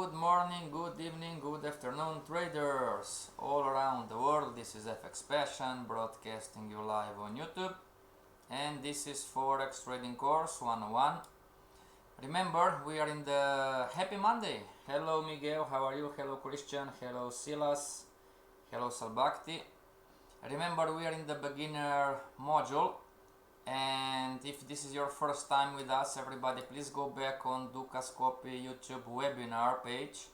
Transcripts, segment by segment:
good morning, good evening, good afternoon, traders all around the world. This is FXPassion broadcasting you live on YouTube, and this is Forex Trading Course 101. Remember, we are in the Happy Monday. Hello Miguel, how are you? Hello Christian, hello Silas, hello Salbakti. Remember, we are in the beginner module. And if this is your first time with us, everybody, please go back on Ducascopy YouTube webinar page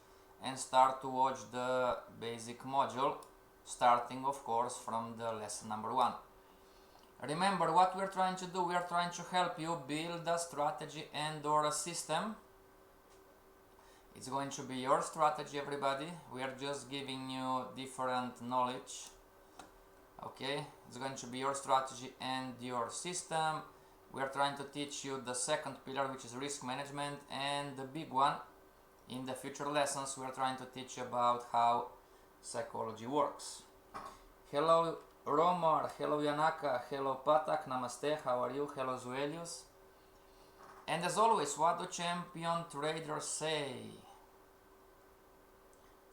and start to watch the basic module, starting of course from the lesson number 1. Remember what we're trying to do. We are trying to help you build a strategy and or a system. It's going to be your strategy, everybody. We are just giving you different knowledge. Okay, it's going to be your strategy and your system. We are trying to teach you the second pillar, which is risk management, and the big one in the future lessons we are trying to teach you about how psychology works. Hello Romar, hello Yanaka, hello Patak, namaste, how are you? Hello Zuelius. And as always, what do champion traders say?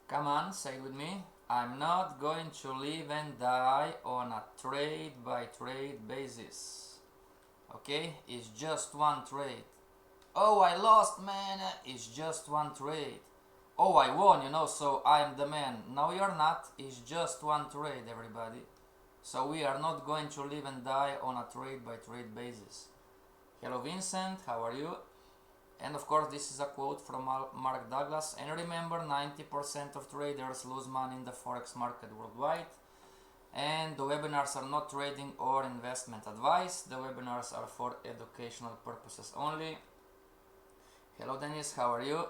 Come on, say it with me. I'm not going to live and die on a trade by trade basis. Okay, it's just one trade. Oh, I lost, man, it's just one trade. Oh, I won, so I'm the man. No, you're not, it's just one trade, everybody. So we are not going to live and die on a trade by trade basis. Hello Vincent, how are you? And of course, this is a quote from Mark Douglas. And remember, 90% of traders lose money in the Forex market worldwide. And the webinars are not trading or investment advice. The webinars are for educational purposes only. Hello Dennis, how are you?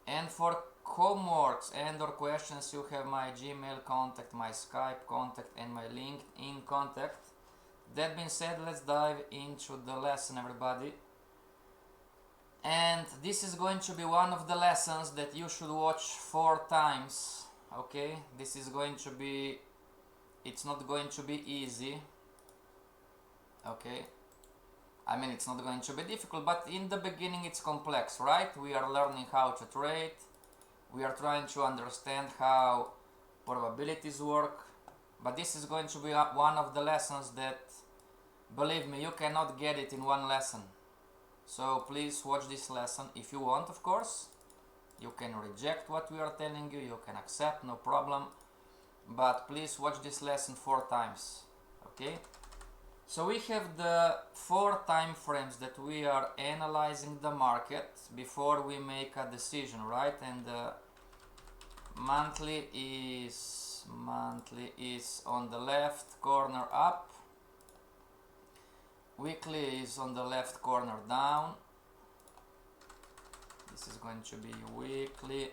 And for homeworks and or questions, you have my Gmail contact, my Skype contact, and my LinkedIn contact. That being said, let's dive into the lesson, everybody. And this is going to be one of the lessons that you should watch 4 times. Okay, this is going to be, it's not going to be easy. Okay, I mean, it's not going to be difficult, but in the beginning it's complex, right? We are learning how to trade. We are trying to understand how probabilities work. But this is going to be one of the lessons that, believe me, you cannot get it in one lesson. So please watch this lesson if you want, of course. You can reject what we are telling you, you can accept, no problem. But please watch this lesson 4 times, okay? So we have the 4 time frames that we are analyzing the market before we make a decision, right? And monthly is on the left corner up. Weekly is on the left corner down. This is going to be weekly.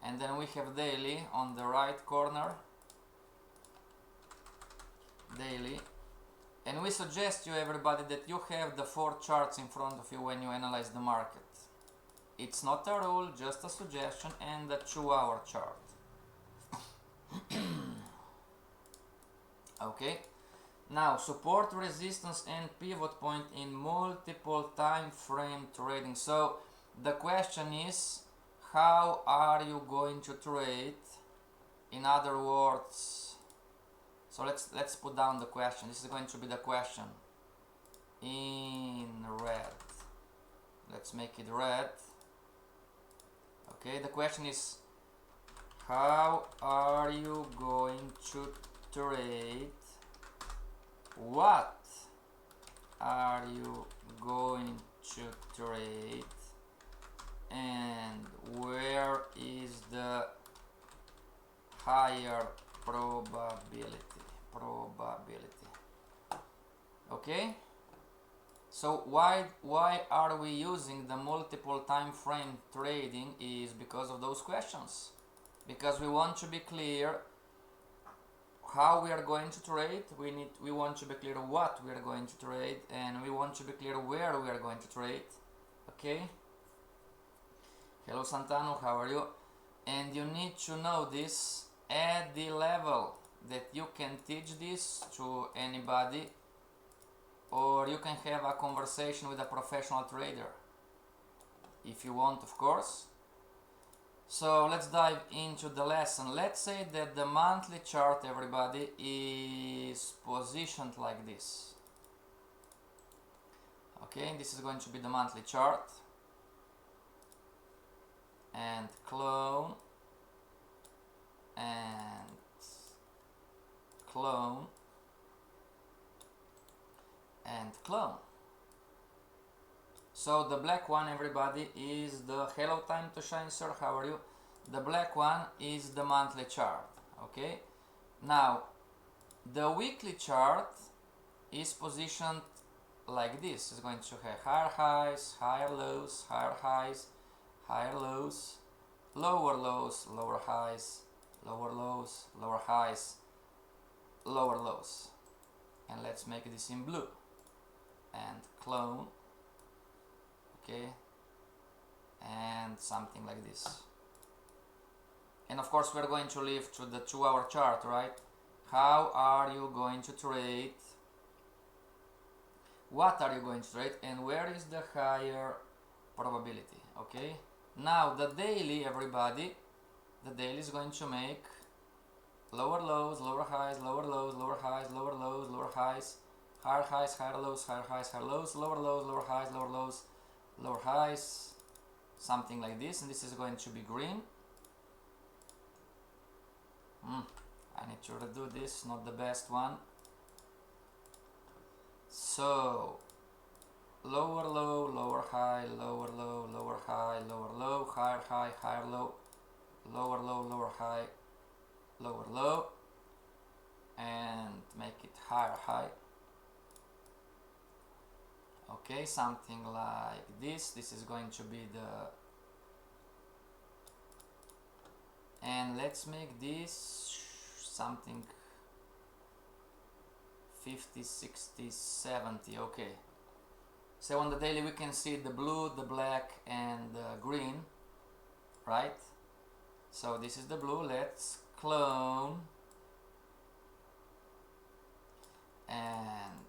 And then we have daily on the right corner. Daily. And we suggest you, everybody, that you have the 4 charts in front of you when you analyze the market. It's not a rule, just a suggestion, and a 2-hour chart. Okay. Now, support, resistance, and pivot point in multiple time frame trading. So the question is, how are you going to trade? In other words, so let's put down the question. This is going to be the question in red. Let's make it red. Okay, the question is, how are you going to trade? What are you going to trade, and where is the higher probability? Okay, so why are we using the multiple time frame trading is because of those questions, because we want to be clear how we are going to trade. We want to be clear what we are going to trade, and we want to be clear where we are going to trade. Okay, hello Santano, how are you? And you need to know this at the level that you can teach this to anybody, or you can have a conversation with a professional trader if you want, of course. So let's dive into the lesson. Let's say that the monthly chart, everybody, is positioned like this. Okay, this is going to be the monthly chart. And clone. And clone. And clone. So the black one, everybody, is the hello time to shine, sir, how are you? The black one is the monthly chart. Okay, now the weekly chart is positioned like this. It's going to have higher highs, higher lows, higher highs, higher lows, lower lows, lower highs, lower lows, lower highs, lower lows. And let's make this in blue. And clone. Okay, and something like this. And of course we're going to leave to the 2-hour chart, right? How are you going to trade? What are you going to trade? And where is the higher probability? Okay, now the daily, everybody, the daily is going to make lower lows, lower highs, lower lows, lower highs, lower lows, lower highs, higher highs, higher lows, higher highs, higher lows, lower lows, lower highs, lower lows, lower highs, something like this. And this is going to be green. I need to redo this, not the best one. So lower low, lower high, lower low, lower high, lower low, higher high, higher low, lower low, lower high, lower low, and make it higher high. Okay, something like this. This is going to be the, and let's make this something 50, 60, 70. Okay, so on the daily we can see the blue, the black, and the green, right? So this is the blue. Let's clone and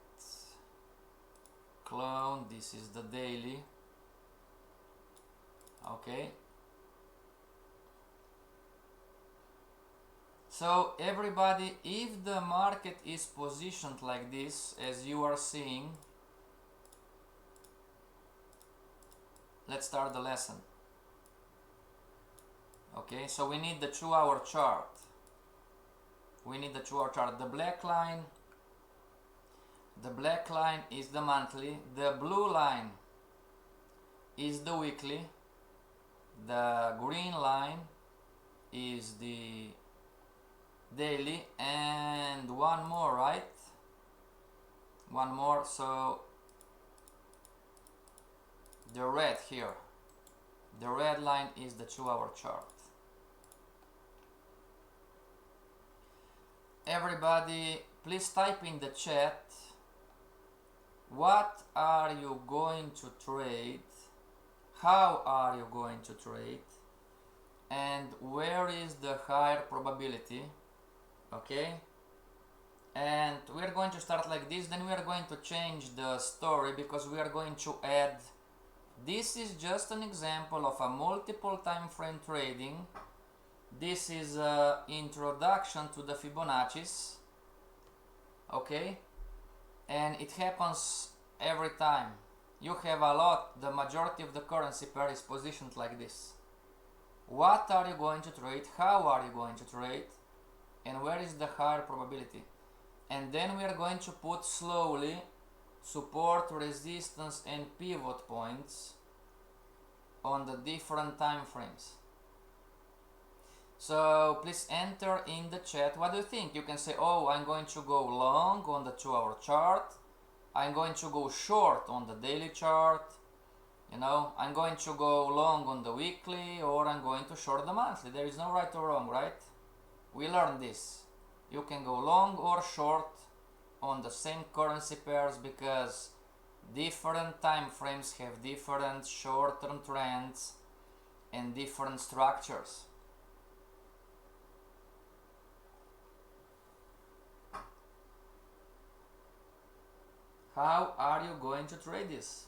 clone. This is the daily. Okay, so everybody, if the market is positioned like this, as you are seeing, let's start the lesson. Okay, so we need the 2-hour chart. We need the 2-hour chart. The black line is the monthly, the blue line is the weekly, the green line is the daily, and one more, right? One more, so the red here, the red line is the 2-hour chart. Everybody, please type in the chat, what are you going to trade, how are you going to trade, and where is the higher probability. Okay, and we are going to start like this, then we are going to change the story because we are going to add, this is just an example of a multiple time frame trading. This is an introduction to the Fibonacci's. Okay, and it happens every time. You have a lot, the majority of the currency pair is positioned like this. What are you going to trade, how are you going to trade, and where is the higher probability? And then we are going to put slowly support, resistance, and pivot points on the different time frames. So please enter in the chat, what do you think? You can say, oh, I'm going to go long on the 2-hour chart, I'm going to go short on the daily chart, you know, I'm going to go long on the weekly, or I'm going to short the monthly. There is no right or wrong, right? We learned this. You can go long or short on the same currency pairs because different time frames have different short-term trends and different structures. How are you going to trade this?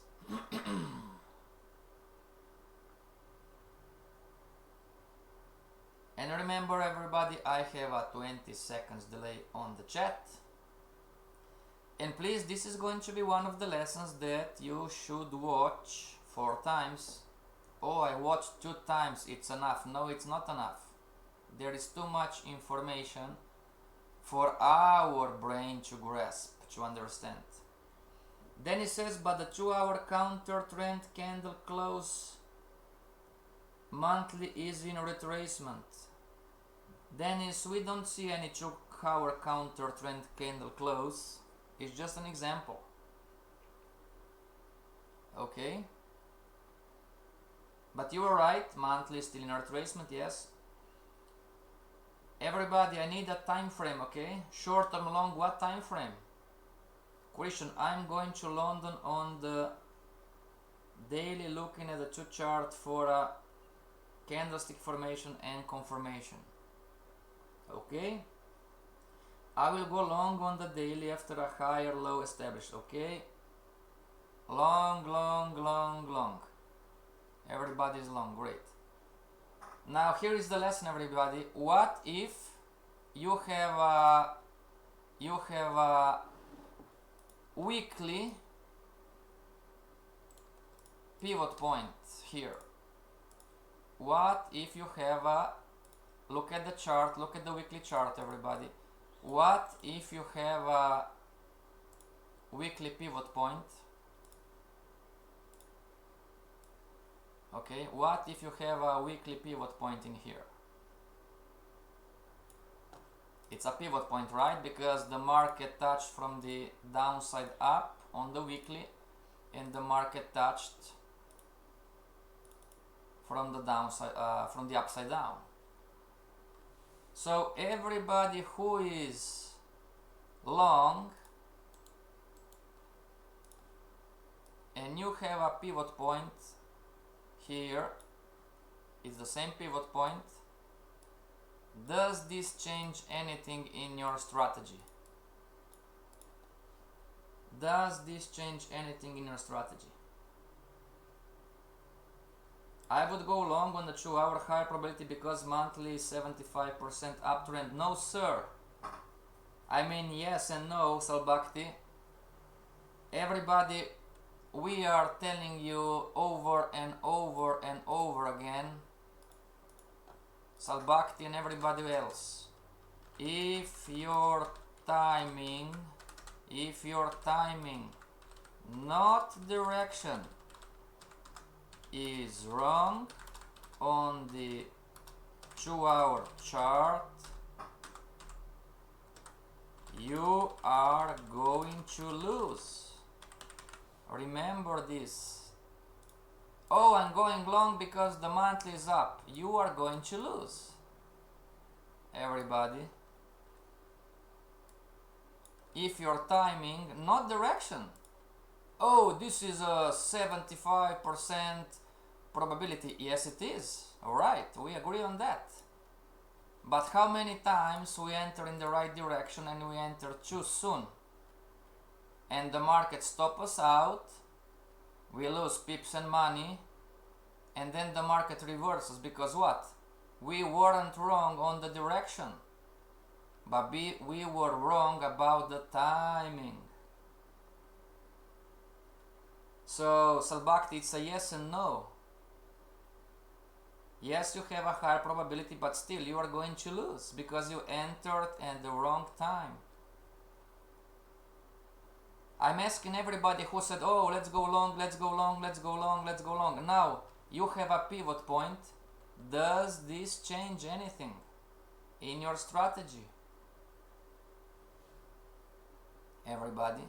remember everybody, I have a 20 seconds delay on the chat. And please, this is going to be one of the lessons that you should watch 4 times. Oh, I watched 2 times, it's enough. No, it's not enough. There is too much information for our brain to grasp, to understand. Then he says, but the 2-hour counter trend candle close monthly is in retracement. Dennis, we don't see any 2-hour counter trend candle close. It's just an example. Okay? But you were right, monthly is still in retracement, yes. Everybody, I need a time frame, okay? Short term, long, what time frame? Question, I'm going to London on the daily looking at the 2 chart for a candlestick formation and confirmation. Okay? I will go long on the daily after a higher low established, okay? Long, long, long, long. Everybody is long, great. Now here is the lesson, everybody. What if you have a weekly pivot point here? What if you have a, look at the chart, look at the weekly chart, everybody. What if you have a weekly pivot point? Okay, what if you have a weekly pivot point in here? It's a pivot point, right? Because the market touched from the downside up on the weekly, and the market touched from the downside, from the upside down. So everybody who is long and you have a pivot point here, it's the same pivot point. Does this change anything in your strategy? Does this change anything in your strategy? I would go long on the 2-hour high probability because monthly is 75% uptrend. No, sir. I mean yes and no, Salbakti. Everybody, we are telling you over and over and over again, Salbakti and everybody else, if your timing, not direction, is wrong on the 2-hour chart, you are going to lose. Remember this. Oh, I'm going long because the monthly is up. You are going to lose. Everybody. If your timing, not direction. Oh, this is a 75% probability. Yes, it is. Alright, we agree on that. But how many times we enter in the right direction and we enter too soon? And the market stops us out, we lose pips and money, and then the market reverses because what? We weren't wrong on the direction, but we were wrong about the timing. So, Salbakti, it's a yes and no. Yes, you have a higher probability, but still you are going to lose because you entered at the wrong time. I'm asking everybody who said, oh, let's go long, let's go long, let's go long, let's go long. Now, you have a pivot point. Does this change anything in your strategy? Everybody?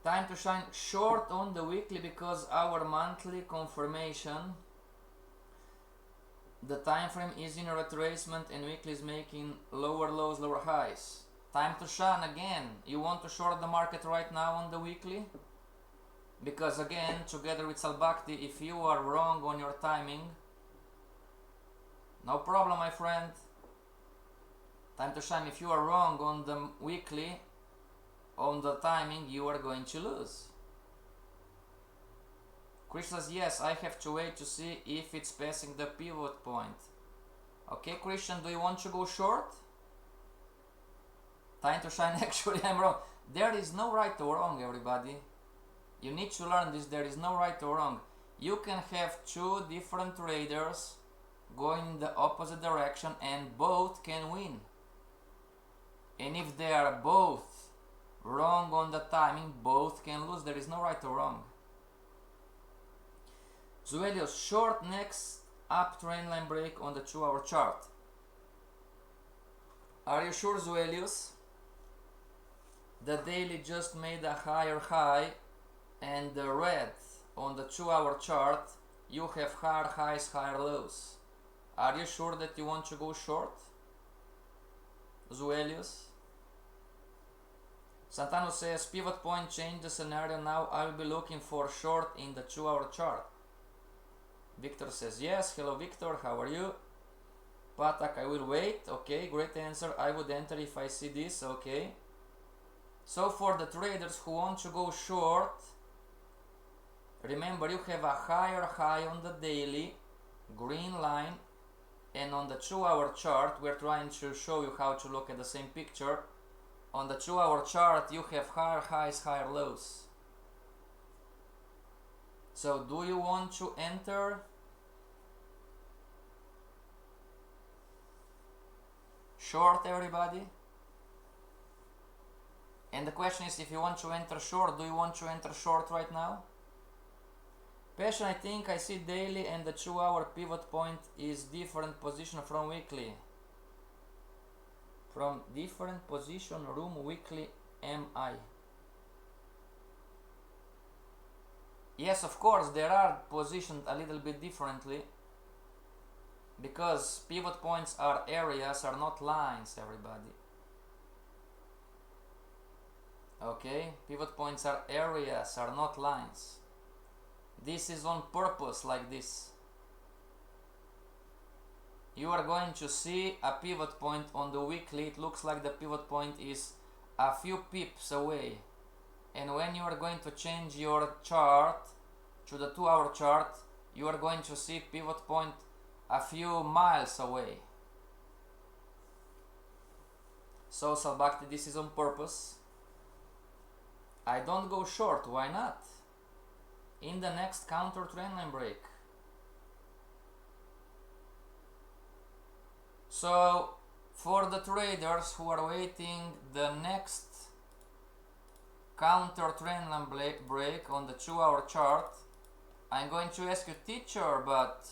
Time to shine short on the weekly because our monthly confirmation, the time frame is in a retracement and weekly is making lower lows, lower highs. Time to shine again. You want to short the market right now on the weekly? Because again, together with Salbakti, if you are wrong on your timing, no problem, my friend. Time to shine. If you are wrong on the weekly, on the timing, you are going to lose. Chris says, yes, I have to wait to see if it's passing the pivot point. Okay, Christian, do you want to go short? Time to shine. Actually, I'm wrong. There is no right or wrong, everybody. You need to learn this. There is no right or wrong. You can have two different traders going in the opposite direction and both can win. And if they are both wrong on the timing, both can lose. There is no right or wrong. Zuelius, short next up trendline break on the 2-hour chart. Are you sure, Zuelius? The daily just made a higher high, and the red on the 2-hour chart, you have higher highs, higher lows. Are you sure that you want to go short, Zuelius? Santano says, pivot point change the scenario now. I will be looking for short in the 2-hour chart. Victor says, yes. Hello, Victor. How are you? Patak, I will wait. Okay, great answer. I would enter if I see this. Okay. So for the traders who want to go short, remember you have a higher high on the daily, green line, and on the 2-hour chart, we're trying to show you how to look at the same picture. On the 2-hour chart, you have higher highs, higher lows. So do you want to enter short, everybody? And the question is, if you want to enter short, do you want to enter short right now? Passion, I think I see daily and the 2-hour pivot point is different position from weekly. From different position room weekly MI. Yes, of course, they are positioned a little bit differently because pivot points are areas, are not lines, everybody. Okay, pivot points are areas, are not lines. This is on purpose like this. You are going to see a pivot point on the weekly. It looks like the pivot point is a few pips away. And when you are going to change your chart to the 2-hour chart, you are going to see pivot point a few miles away. So Salbakti, this is on purpose. I don't go short, why not? In the next counter trendline break. So for the traders who are waiting the next counter trendline break on the 2-hour chart, I'm going to ask you, teacher, but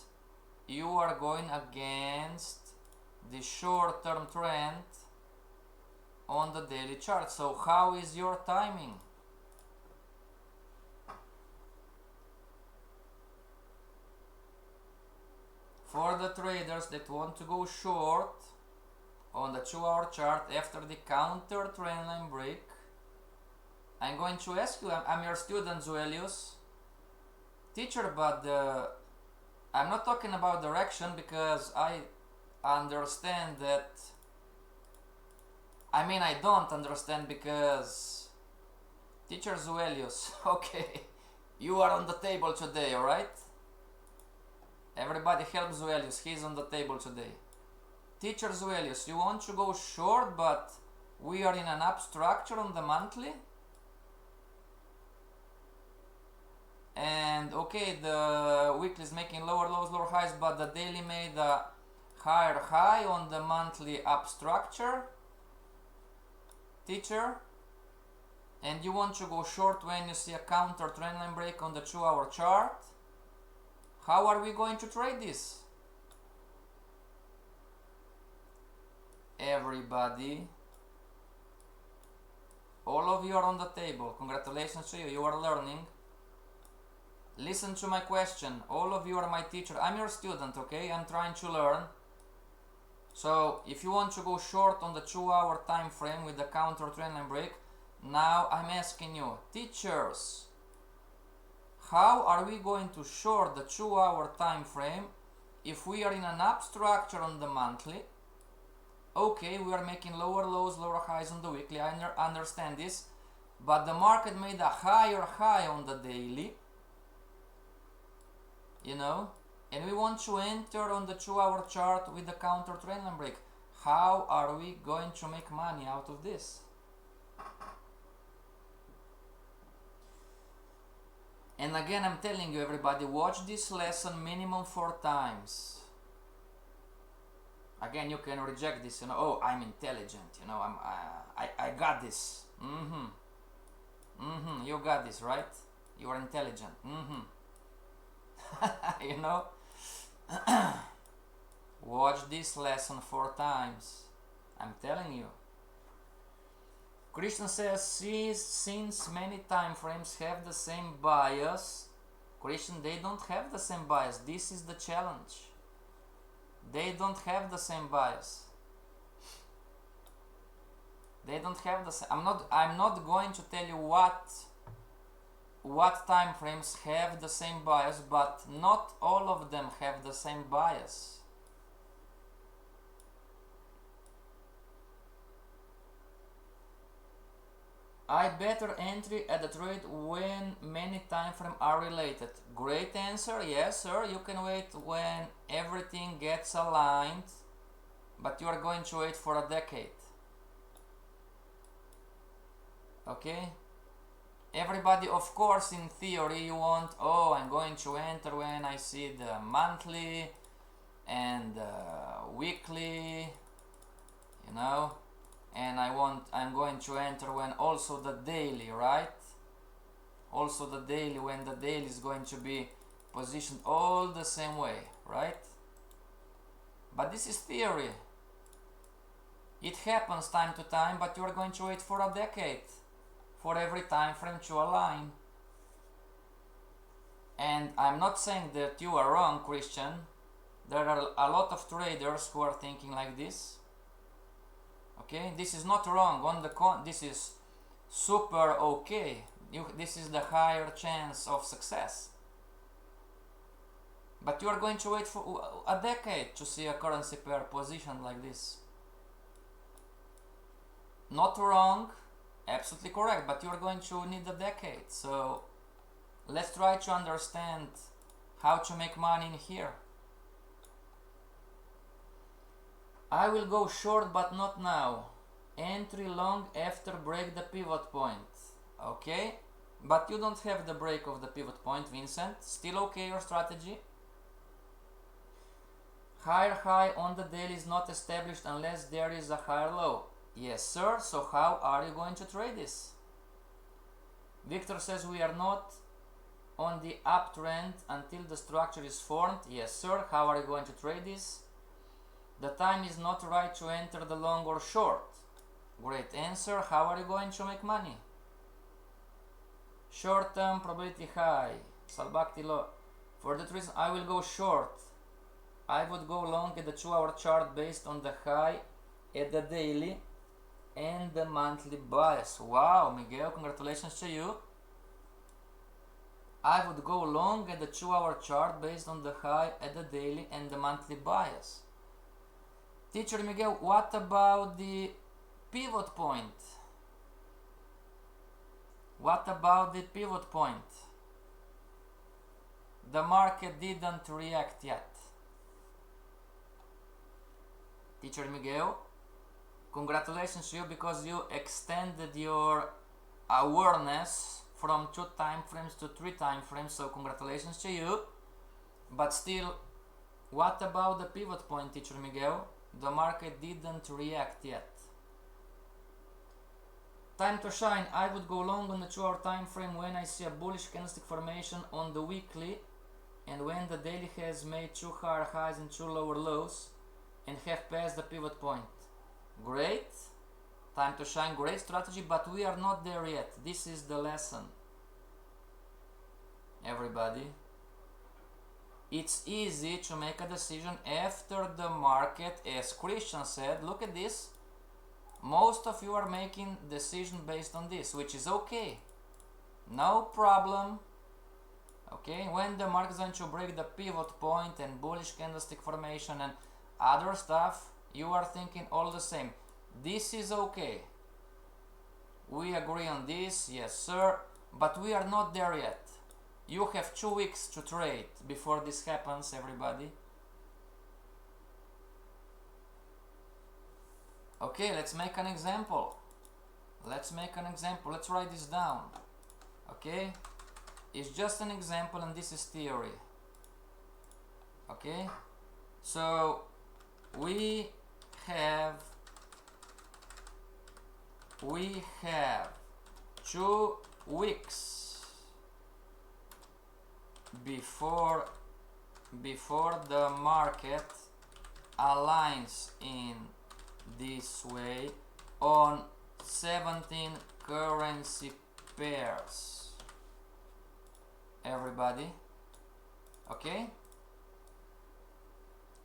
you are going against the short-term trend on the daily chart. So how is your timing? For the traders that want to go short on the 2-hour chart after the counter trendline break, I'm going to ask you, I'm your student, Zuelius. Teacher, but I'm not talking about direction because I understand that. I mean, I don't understand because teacher Zuelius, okay, you are on the table today, alright? Everybody help Zuelius, he's on the table today. Teacher Zuelius, you want to go short, but we are in an up structure on the monthly? And okay, the weekly is making lower lows, lower highs, but the daily made a higher high on the monthly up structure. Teacher, and you want to go short when you see a counter trendline break on the 2-hour chart? How are we going to trade this? Everybody, all of you are on the table. Congratulations to you, you are learning. Listen to my question. All of you are my teacher. I'm your student, okay? I'm trying to learn. So if you want to go short on the 2-hour time frame with the counter trendline break, now I'm asking you, teachers, how are we going to short the 2-hour time frame if we are in an up structure on the monthly? Okay, we are making lower lows, lower highs on the weekly. I understand this, but the market made a higher high on the daily. you know, and we want to enter on the 2-hour chart with the counter trendline break. How are we going to make money out of this? And again, I'm telling you, everybody, watch this lesson minimum 4 times. Again, you can reject this, you know, oh, I'm intelligent, you know, I got this. You got this, right? You are intelligent. You know, watch this lesson 4 times. I'm telling you. Christian says, since many time frames have the same bias, Christian, they don't have the same bias. This is the challenge. They don't have the same bias. They don't have the same. I'm not going to tell you what time frames have the same bias, but not all of them have the same bias. I better entry at the trade when many time frames are related. Great answer. Yes, sir. You can wait when everything gets aligned, but you are going to wait for a decade. Okay? Everybody, of course, in theory, you want, oh, I'm going to enter when I see the monthly and weekly, you know, and I'm going to enter when also the daily, right? Also the daily, when the daily is going to be positioned all the same way, right? But this is theory. It happens time to time, but you are going to wait for a decade for every time frame to align. And I'm not saying that you are wrong, Christian. There are a lot of traders who are thinking like this. Okay, this is not wrong. On the this is super okay. This is the higher chance of success. But you are going to wait for a decade to see a currency pair positioned like this. Not wrong, absolutely correct, but you are going to need a decade. So let's try to understand how to make money in here. I will go short, but not now. Entry long after break the pivot point. Okay, but you don't have the break of the pivot point, Vincent. Still okay your strategy? Higher high on the daily is not established unless there is a higher low. Yes, sir. So how are you going to trade this? Victor says we are not on the uptrend until the structure is formed. Yes, sir. How are you going to trade this? The time is not right to enter the long or short. Great answer. How are you going to make money? Short term probability high. Salbakti low. For that reason, I will go short. I would go long at the 2-hour chart based on the high at the daily and the monthly bias. Wow, Miguel, congratulations to you. I would go long at the 2-hour chart based on the high at the daily and the monthly bias. Teacher Miguel, what about the pivot point? What about the pivot point? The market didn't react yet. Teacher Miguel, congratulations to you because you extended your awareness from 2 time frames to 3 time frames, so congratulations to you. But still, what about the pivot point, Teacher Miguel? The market didn't react yet. Time to shine. I would go long on the 2-hour time frame when I see a bullish candlestick formation on the weekly and when the daily has made 2 higher highs and 2 lower lows and have passed the pivot point. Great. Time to shine. Great strategy, but we are not there yet. This is the lesson. Everybody. It's easy to make a decision after the market, as Christian said. Look at this. Most of you are making decision based on this, which is okay. No problem. Okay, when the market is going to break the pivot point and bullish candlestick formation and other stuff, you are thinking all the same. This is okay. We agree on this, yes sir, but we are not there yet. you have 2 weeks to trade before this happens, everybody. Okay, let's make an example. Let's write this down. Okay, it's just an example and this is theory. Okay, so we have 2 weeks before the market aligns in this way on 17 currency pairs, everybody. Okay,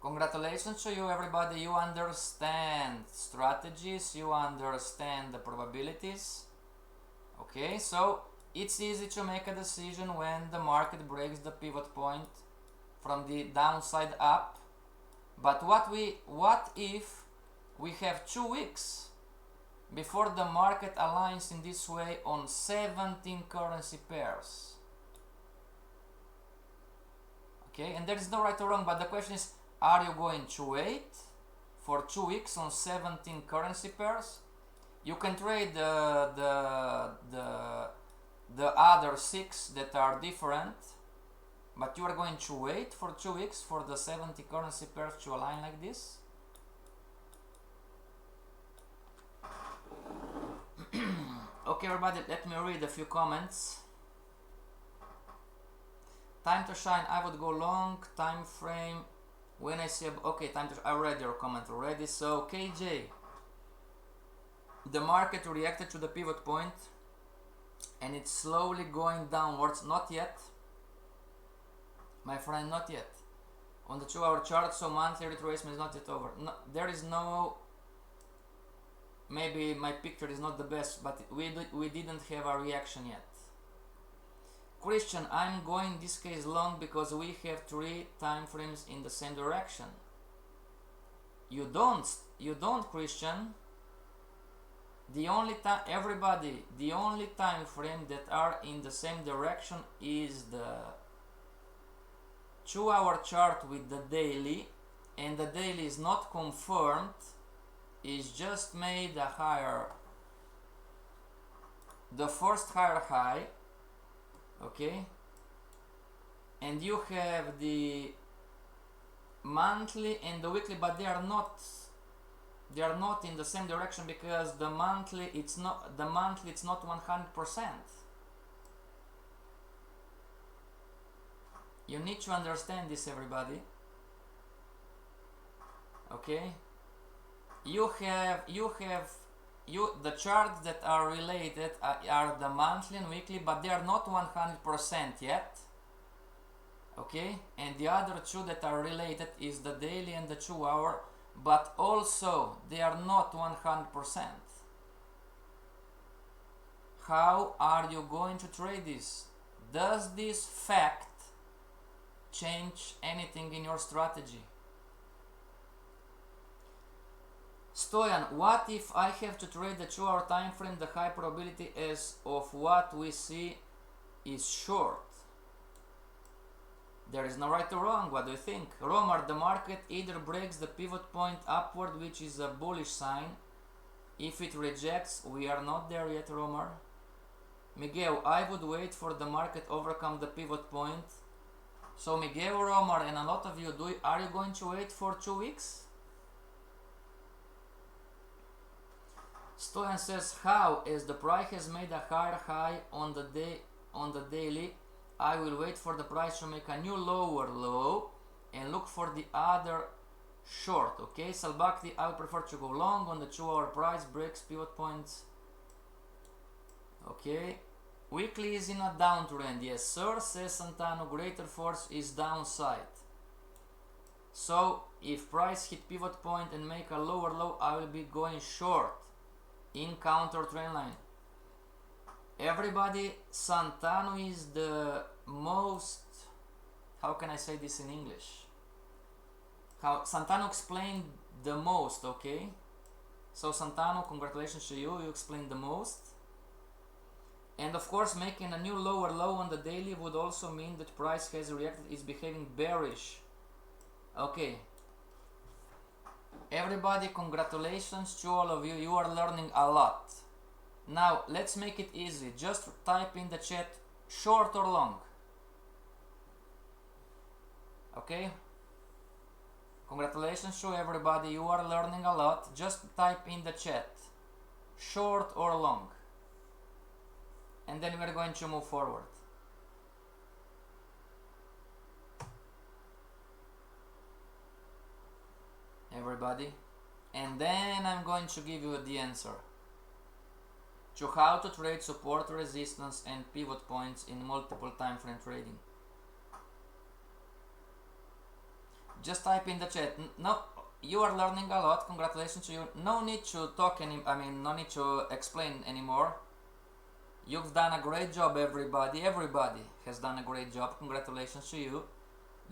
congratulations to you, everybody. You understand strategies, you understand the probabilities. Okay, so it's easy to make a decision when the market breaks the pivot point from the downside up. But what if we have 2 weeks before the market aligns in this way on 17 currency pairs? Okay, and there is no right or wrong, but the question is, are you going to wait for 2 weeks on 17 currency pairs? You can trade the other 6 that are different, but you are going to wait for 2 weeks for the 70 currency pairs to align like this? Okay, everybody, let me read a few comments. Time to shine, I would go long. Time frame, when I see okay, time to, I read your comment already. So KJ, the market reacted to the pivot point and it's slowly going downwards. Not yet, my friend, not yet. On the 2-hour chart, so monthly retracement is not yet over. No, there is no, maybe my picture is not the best, but we didn't have a reaction yet. Christian, I'm going this case long because we have 3 time frames in the same direction. You don't, Christian. The only time, everybody, the only time frame that are in the same direction is the 2-hour chart with the daily, and the daily is not confirmed, is just made a higher, the first higher high. Okay, and you have the monthly and the weekly, but they are not in the same direction because the monthly it's not 100%. You need to understand this, everybody. Okay, the charts that are related are the monthly and weekly, but they are not 100% yet. Okay, and the other 2 that are related is the daily and the 2-hour, but also they are not 100%. How are you going to trade this? Does this fact change anything in your strategy? Stoyan, what if I have to trade the 2-hour time frame? The high probability as of what we see is short. There is no right or wrong. What do you think? Romer, the market either breaks the pivot point upward, which is a bullish sign. If it rejects, we are not there yet, Romer. Miguel, I would wait for the market overcome the pivot point. So Miguel, Romer, and a lot of you, are you going to wait for 2 weeks? Stoyan says, how, as the price has made a higher high on the daily, I will wait for the price to make a new lower low and look for the other short. Okay, Salbakti, I would prefer to go long on the 2-hour price breaks pivot points. Okay, weekly is in a downtrend. Yes, sir, says Santano. Greater force is downside. So if price hit pivot point and make a lower low, I will be going short in counter trend line. Everybody, Santano is the most, how can I say this in English? How Santano explained the most, okay? So Santano, congratulations to you, you explained the most. And of course, making a new lower low on the daily would also mean that price has reacted, is behaving bearish. Okay. Everybody, congratulations to all of you. You are learning a lot. Now, let's make it easy. Just type in the chat short or long. Okay? Congratulations to everybody. You are learning a lot. Just type in the chat short or long. And then we're going to move forward. Everybody. And then I'm going to give you the answer to how to trade support, resistance and pivot points in multiple time frame trading. Just type in the chat. No, you are learning a lot. Congratulations to you. No need to talk no need to explain anymore. You've done a great job, everybody. Everybody has done a great job. Congratulations to you.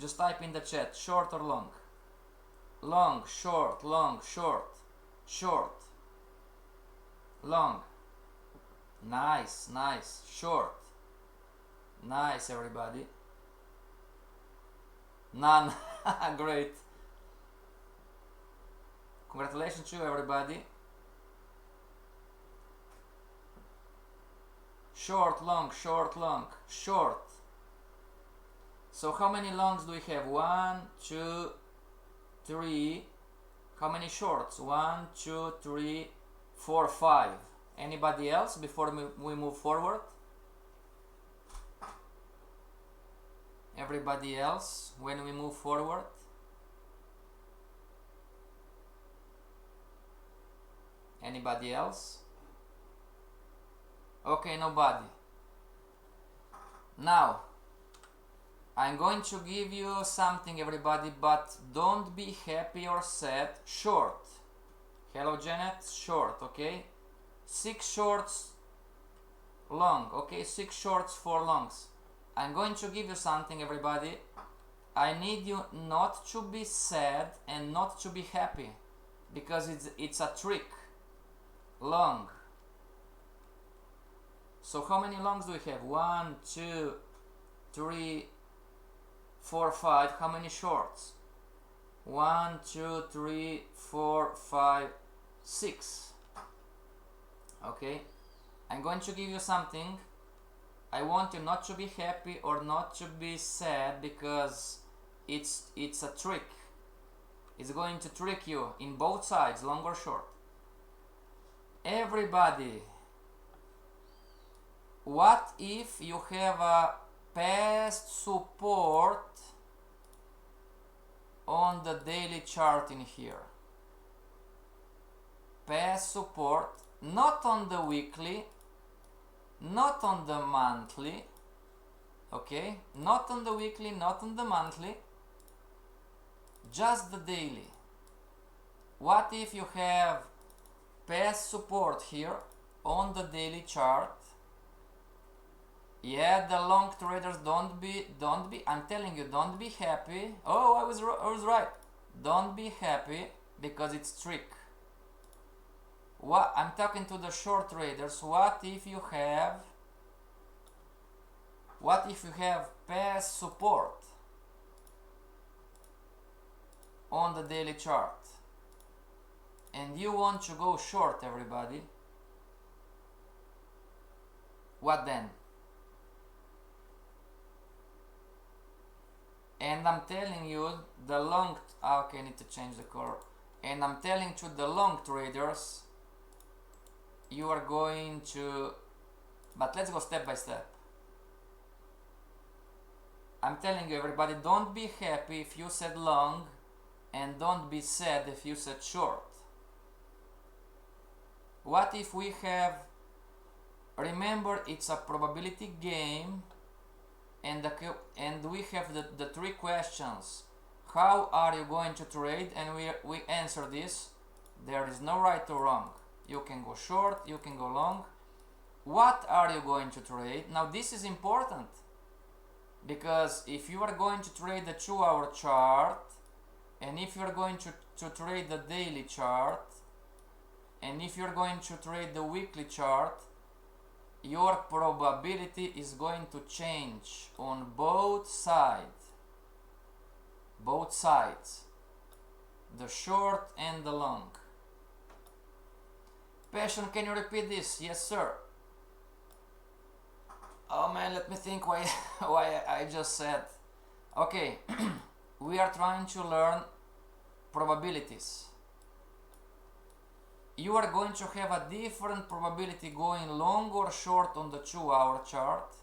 Just type in the chat short or long. Long, short, long, short, short, long. Nice, nice, short. Nice, everybody. None. Great. Congratulations to you, everybody. Short, long, short, long, short. So how many longs do we have? 1, 2, 3. How many shorts? 1, 2, 3, 4, 5. Anybody else before we move forward? Everybody else when we move forward? Anybody else? Okay, nobody. Now, I'm going to give you something, everybody, but don't be happy or sad. Short. Hello, Janet. Short, okay? 6 shorts, long, okay? 6 shorts, 4 longs. I'm going to give you something, everybody. I need you not to be sad and not to be happy, because it's a trick. Long. So how many longs do we have? 1, 2, 3, 4, 5. How many shorts? 1, 2, 3, 4, 5, 6. Okay, I'm going to give you something. I want you not to be happy or not to be sad, because it's a trick. It's going to trick you in both sides, long or short. Everybody, what if you have a past support on the daily chart in here? Past support, not on the weekly, not on the monthly, okay? Not on the weekly, not on the monthly, just the daily. What if you have past support here on the daily chart? Yeah, the long traders, don't be, I'm telling you, don't be happy. Oh, I was right. Don't be happy, because it's trick. What, I'm talking to the short traders. What if you have past support on the daily chart and you want to go short, everybody? What then? And I'm telling you, the long, okay, I need to change the color. And I'm telling to the long traders, you are going to, but let's go step by step. I'm telling you, everybody, don't be happy if you said long, and don't be sad if you said short. What if we have, remember, it's a probability game, and we have the 3 questions. How are you going to trade? And we answer this. There is no right or wrong. You can go short, you can go long. What are you going to trade? Now this is important, because if you are going to trade the 2-hour chart, and if you are going to trade the daily chart, and if you're going to trade the weekly chart, your probability is going to change on both sides, the short and the long. Passion, can you repeat this? Yes, sir. Oh man, let me think why I just said. Okay, we are trying to learn probabilities. You are going to have a different probability going long or short on the 2-hour chart.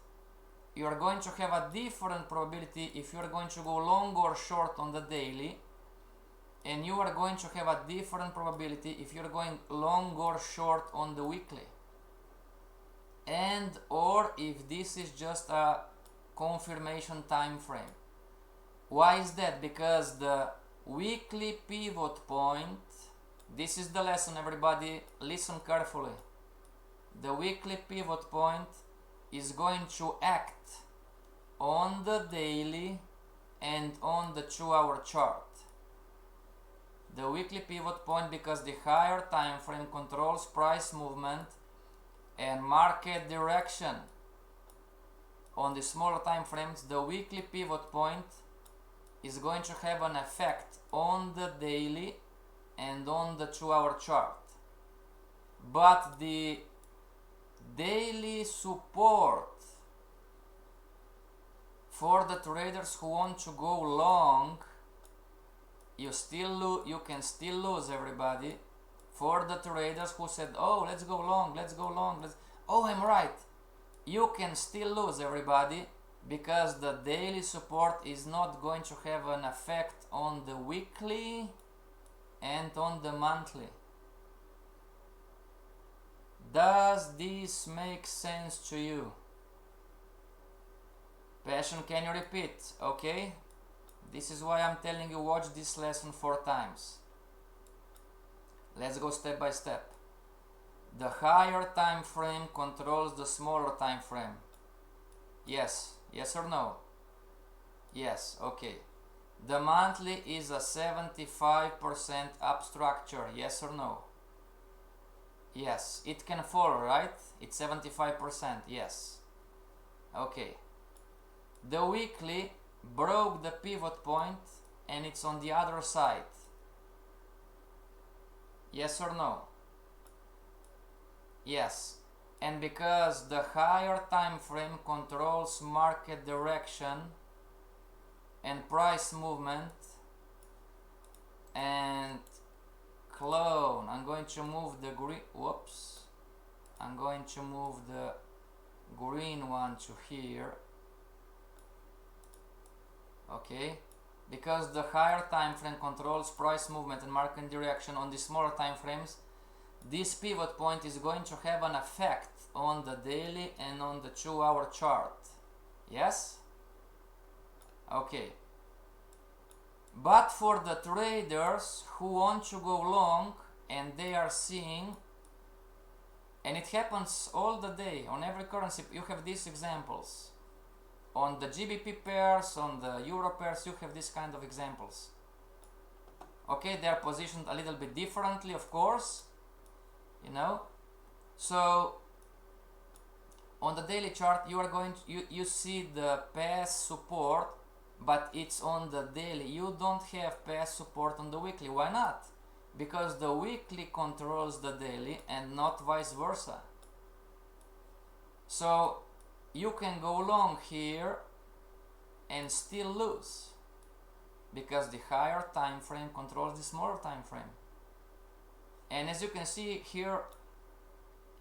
You are going to have a different probability if you are going to go long or short on the daily. And you are going to have a different probability if you are going long or short on the weekly. And or if this is just a confirmation time frame. Why is that? Because the weekly pivot point, this is the lesson, everybody, listen carefully. The weekly pivot point is going to act on the daily and on the 2-hour chart. The weekly pivot point, because the higher time frame controls price movement and market direction. On the smaller time frames, the weekly pivot point is going to have an effect on the daily and on the 2-hour chart. But the daily support for the traders who want to go long, you can still lose, everybody. For the traders who said, oh, let's go long, oh, I'm right. You can still lose, everybody, because the daily support is not going to have an effect on the weekly and on the monthly. Does this make sense to you? Passion, can you repeat? Okay? This is why I'm telling you, watch this lesson 4 times. Let's go step by step. The higher time frame controls the smaller time frame. Yes. Yes or no? Yes. Okay. The monthly is a 75% up structure. Yes or no? Yes. It can fall, right? It's 75%. Yes. Okay. The weekly broke the pivot point and it's on the other side. Yes or no? Yes. And because the higher time frame controls market direction and price movement and clone, I'm going to move the green, whoops, I'm going to move the green one to here. Okay, because the higher time frame controls price movement and market direction on the smaller time frames, this pivot point is going to have an effect on the daily and on the 2-hour chart. Yes? Okay. But for the traders who want to go long and they are seeing, and it happens all the day on every currency, you have these examples. On the GBP pairs, on the Euro pairs, you have this kind of examples. Okay, they are positioned a little bit differently, of course, you know. So on the daily chart, you are going to, you see the past support, but it's on the daily. You don't have past support on the weekly. Why not? Because the weekly controls the daily and not vice versa. So you can go long here and still lose because the higher time frame controls the smaller time frame. And as you can see here,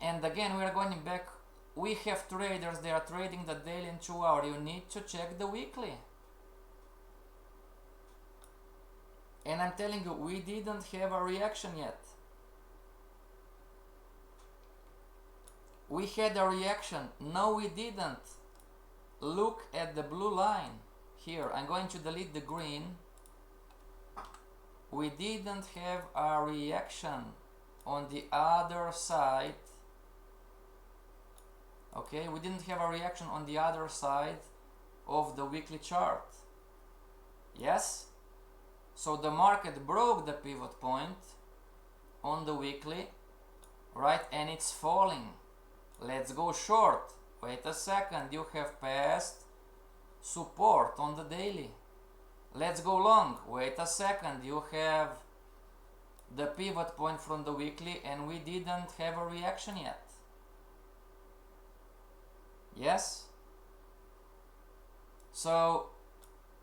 and again we are going back, we have traders, they are trading the daily and 2-hour. You need to check the weekly. And I'm telling you, we didn't have a reaction yet. We had a reaction. No, we didn't. Look at the blue line here. I'm going to delete the green. We didn't have a reaction on the other side. Okay, we didn't have a reaction on the other side of the weekly chart. Yes? So the market broke the pivot point on the weekly, right? And it's falling. Let's go short. Wait a second, you have passed support on the daily. Let's go long. Wait a second, you have the pivot point from the weekly and we didn't have a reaction yet. Yes? So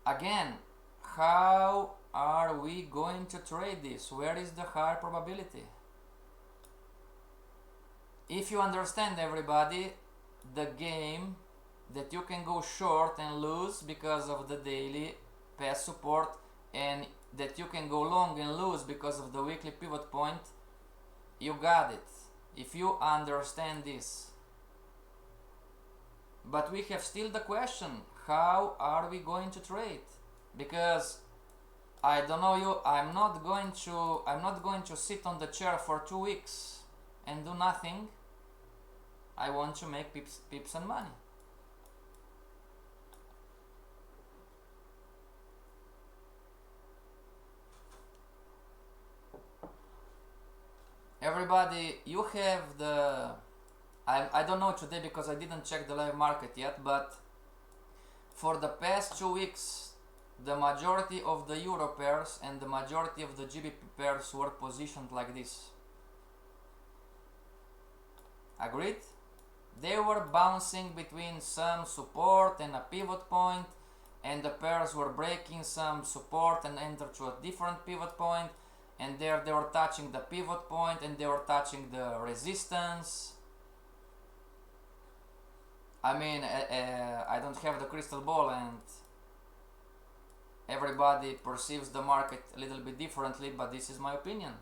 again, how are we going to trade this? Where is the higher probability? If you understand, everybody, the game that you can go short and lose because of the daily past support, and that you can go long and lose because of the weekly pivot point, you got it if you understand this. But we have still the question, how are we going to trade? Because I don't know you, I'm not going to sit on the chair for 2 weeks and do nothing. I want to make pips and money. Everybody, you have the, I don't know today because I didn't check the live market yet, but for the past 2 weeks, the majority of the Euro pairs and the majority of the GBP pairs were positioned like this. Agreed? They were bouncing between some support and a pivot point, and the pairs were breaking some support and enter to a different pivot point, and there they were touching the pivot point and they were touching the resistance. I mean, I don't have the crystal ball and everybody perceives the market a little bit differently, but this is my opinion.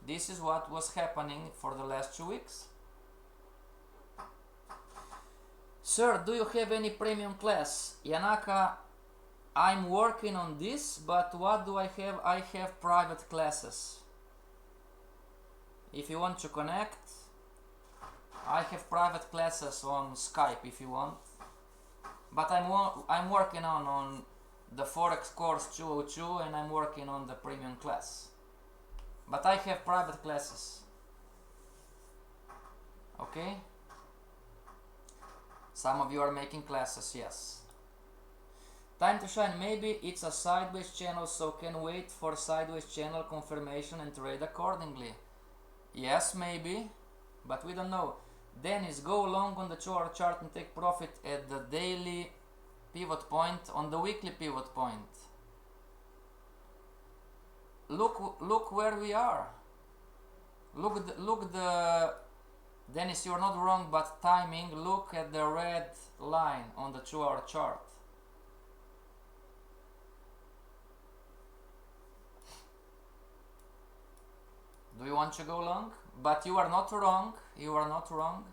This is what was happening for the last 2 weeks. Sir, do you have any premium class? Yanaka, I'm working on this, but what do I have? I have private classes. If you want to connect, I have private classes on Skype if you want. But I'm working on the Forex course 202 and I'm working on the premium class. But I have private classes. Okay? Some of you are making classes, yes. Time to shine. Maybe it's a sideways channel, so can wait for sideways channel confirmation and trade accordingly. Yes, maybe, but we don't know. Dennis, go long on the 2-hour chart and take profit at the daily pivot point, on the weekly pivot point. Look where we are. Look the Dennis, you're not wrong, but timing. Look at the red line on the 2-hour chart. Do you want to go long? But you are not wrong. You are not wrong.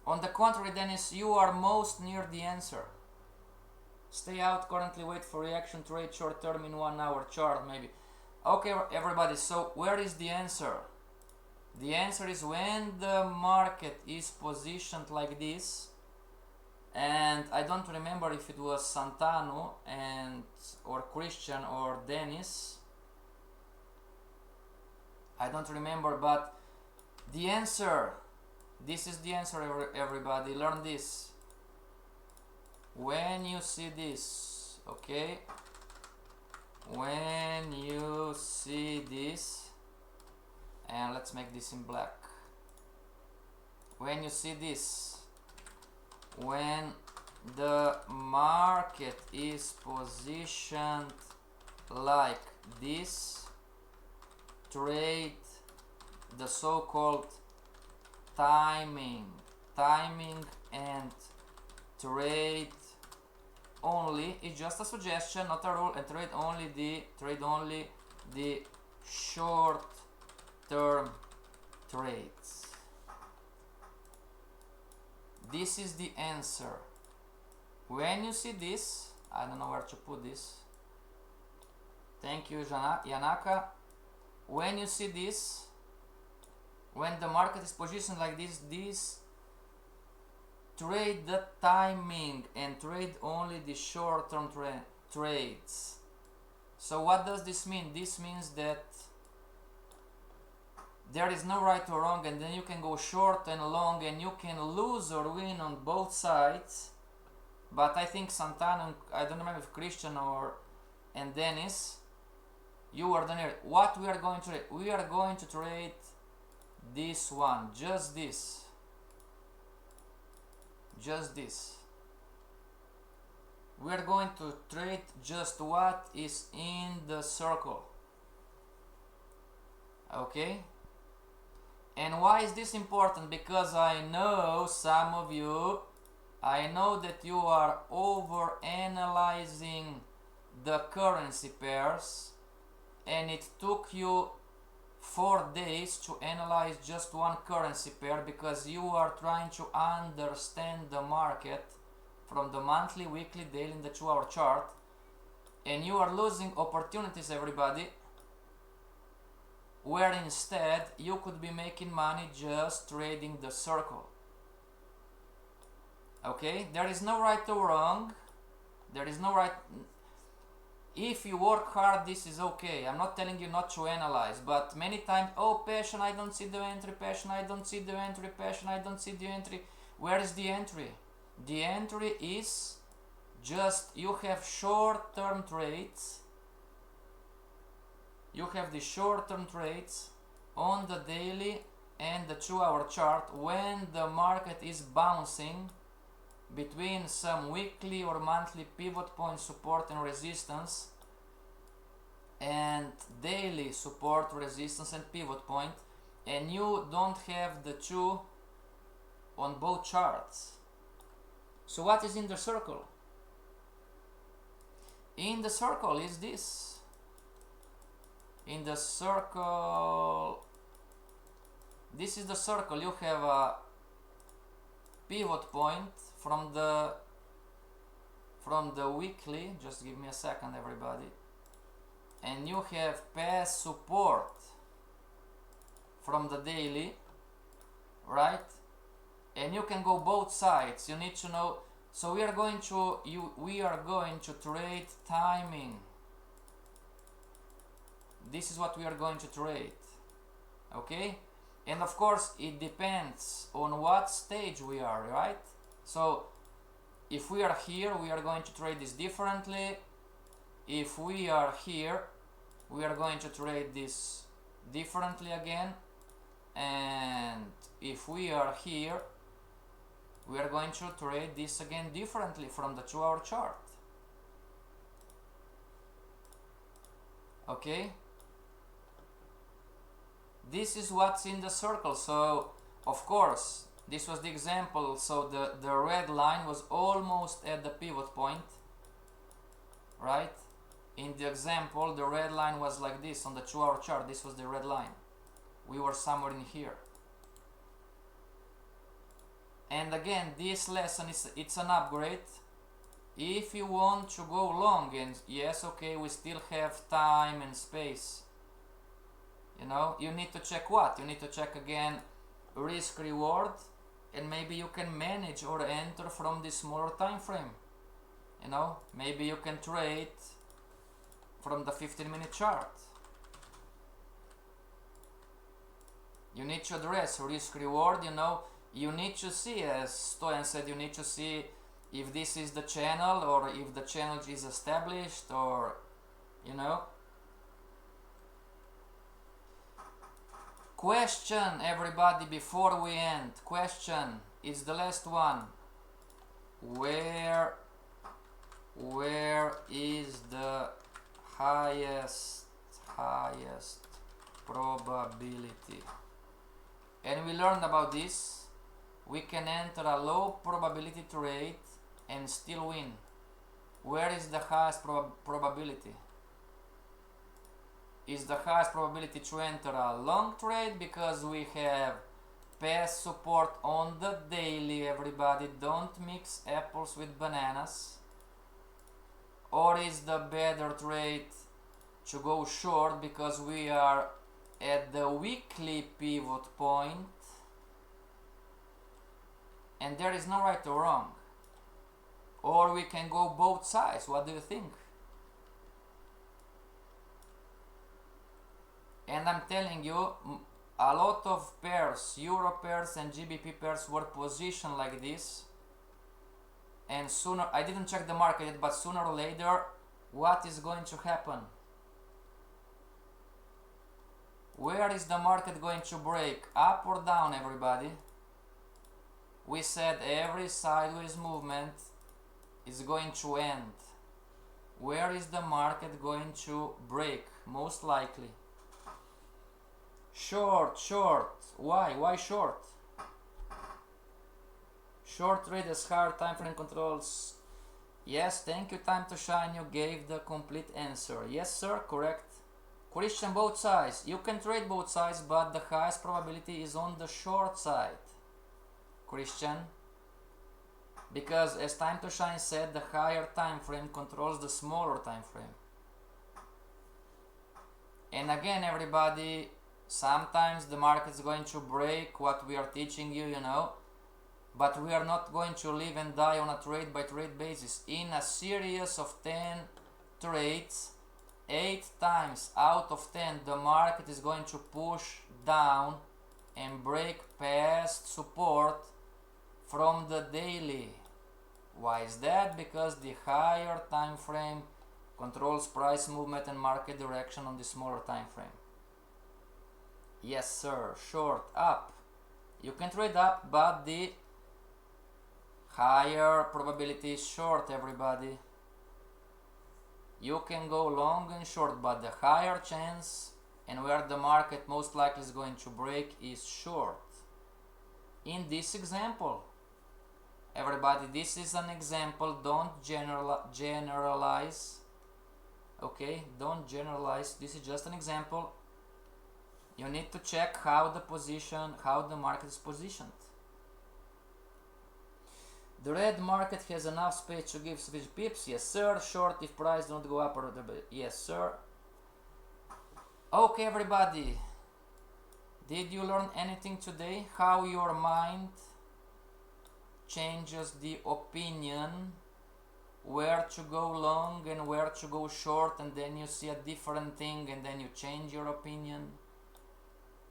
On the contrary, Dennis, you are most near the answer. Stay out, currently wait for reaction, trade short term in 1-hour chart maybe. Okay, everybody, so where is the answer? The answer is when the market is positioned like this, and I don't remember if it was Santanu or Christian or Dennis. I don't remember, but the answer, this is the answer, everybody, learn this. When you see this, okay, when you see this, and let's make this in black. When you see this, when the market is positioned like this, trade the so-called timing and trade only, it's just a suggestion, not a rule, and trade only the short term trades. This is the answer. When you see this, I don't know where to put this. Thank you, Yanaka. When you see this, when the market is positioned like this, trade the timing and trade only the short-term trades. So what does this mean? This means that there is no right or wrong, and then you can go short and long, and you can lose or win on both sides. But I think Santana, I don't remember if Christian or and Dennis, you were there. What we are going to trade? We are going to trade this one, just this, we are going to trade just what is in the circle. Okay, and why is this important? Because I know some of you, I know that you are over analyzing the currency pairs, and it took you 4 days to analyze just one currency pair because you are trying to understand the market from the monthly, weekly, daily, and the 2-hour chart, and you are losing opportunities, everybody, where instead you could be making money just trading the circle. Okay, there is no right or wrong, there is no right. If you work hard, this is okay. I'm not telling you not to analyze, but many times, oh, passion, I don't see the entry, passion, I don't see the entry, passion, I don't see the entry. Where is the entry? The entry is just, you have short-term trades. You have the short-term trades on the daily and the 2-hour chart when the market is bouncing between some weekly or monthly pivot point support and resistance and daily support, resistance and pivot point, and you don't have the two on both charts. So what is in the circle? In the circle is this. In the circle, this is the circle. You have a pivot point from the weekly, just give me a second, everybody, and you have past support from the daily, right? And you can go both sides. You need to know. So we are going to trade timing. This is what we are going to trade. Okay, and of course it depends on what stage we are, right? So if we are here, we are going to trade this differently. If we are here, we are going to trade this differently again. And if we are here, we are going to trade this again differently from the 2-hour chart. Okay, this is what's in the circle. So of course this was the example. So the red line was almost at the pivot point, right? In the example, the red line was like this on the 2-hour chart. This was the red line. We were somewhere in here. And again, this lesson it's an upgrade. If you want to go long, and yes, okay, we still have time and space. You know, you need to check what? You need to check again risk reward, and maybe you can manage or enter from this smaller time frame. You know, maybe you can trade from the 15-minute chart. You need to address risk reward. You know, you need to see, as Stoyan said, you need to see if this is the channel or if the channel is established, or you know. Question, everybody, before we end. Question is the last one. Where is the highest probability? And we learned about this. We can enter a low probability trade and still win. Where is the highest probability? Is the highest probability to enter a long trade because we have past support on the daily, everybody, don't mix apples with bananas? Or is the better trade to go short because we are at the weekly pivot point and there is no right or wrong? Or we can go both sides. What do you think? And I'm telling you, a lot of pairs, euro pairs and GBP pairs, were positioned like this, and sooner, I didn't check the market yet, but sooner or later, what is going to happen? Where is the market going to break? Up or down, everybody? We said every sideways movement is going to end. Where is the market going to break? Most likely short, short. Why short? Short traders, higher time frame controls. Yes, thank you, time to shine. You gave the complete answer. Yes sir, correct. Christian, both sides. You can trade both sides, but the highest probability is on the short side, Christian, because as time to shine said, the higher time frame controls the smaller time frame. And again, everybody, sometimes the market is going to break what we are teaching you, you know, but we are not going to live and die on a trade by trade basis. In a series of 10 trades, 8 times out of 10 the market is going to push down and break past support from the daily. Why is that? Because the higher time frame controls price movement and market direction on the smaller time frame. Yes sir, short, up. You can trade up, but the higher probability is short, everybody. You can go long and short, but the higher chance and where the market most likely is going to break is short. In this example, everybody, this is an example. Don't generalize. Okay, don't generalize. This is just an example. You need to check how the market is positioned. The red market has enough space to give sufficient pips. Yes sir. Short if price don't go up or yes sir. Okay, everybody, did you learn anything today? How your mind changes the opinion, where to go long and where to go short, and then you see a different thing and then you change your opinion,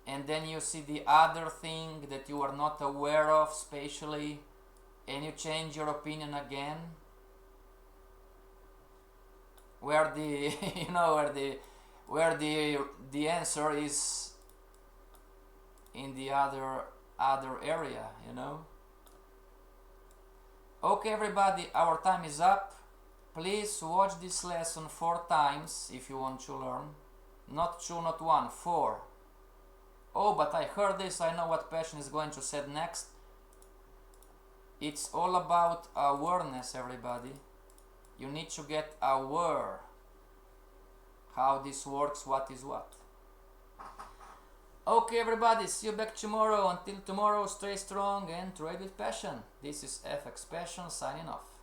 and then you see the other thing that you are not aware of spatially and you change your opinion again, where the you know, where the answer is in the other area, you know. Okay, everybody, our time is up. Please watch this lesson 4 times if you want to learn. Not 2, not 1, 4. Oh, but I heard this, I know what Passion is going to say next. It's all about awareness, everybody. You need to get aware how this works, what is what. Okay, everybody, see you back tomorrow. Until tomorrow, stay strong and trade with passion. This is FXPassion signing off.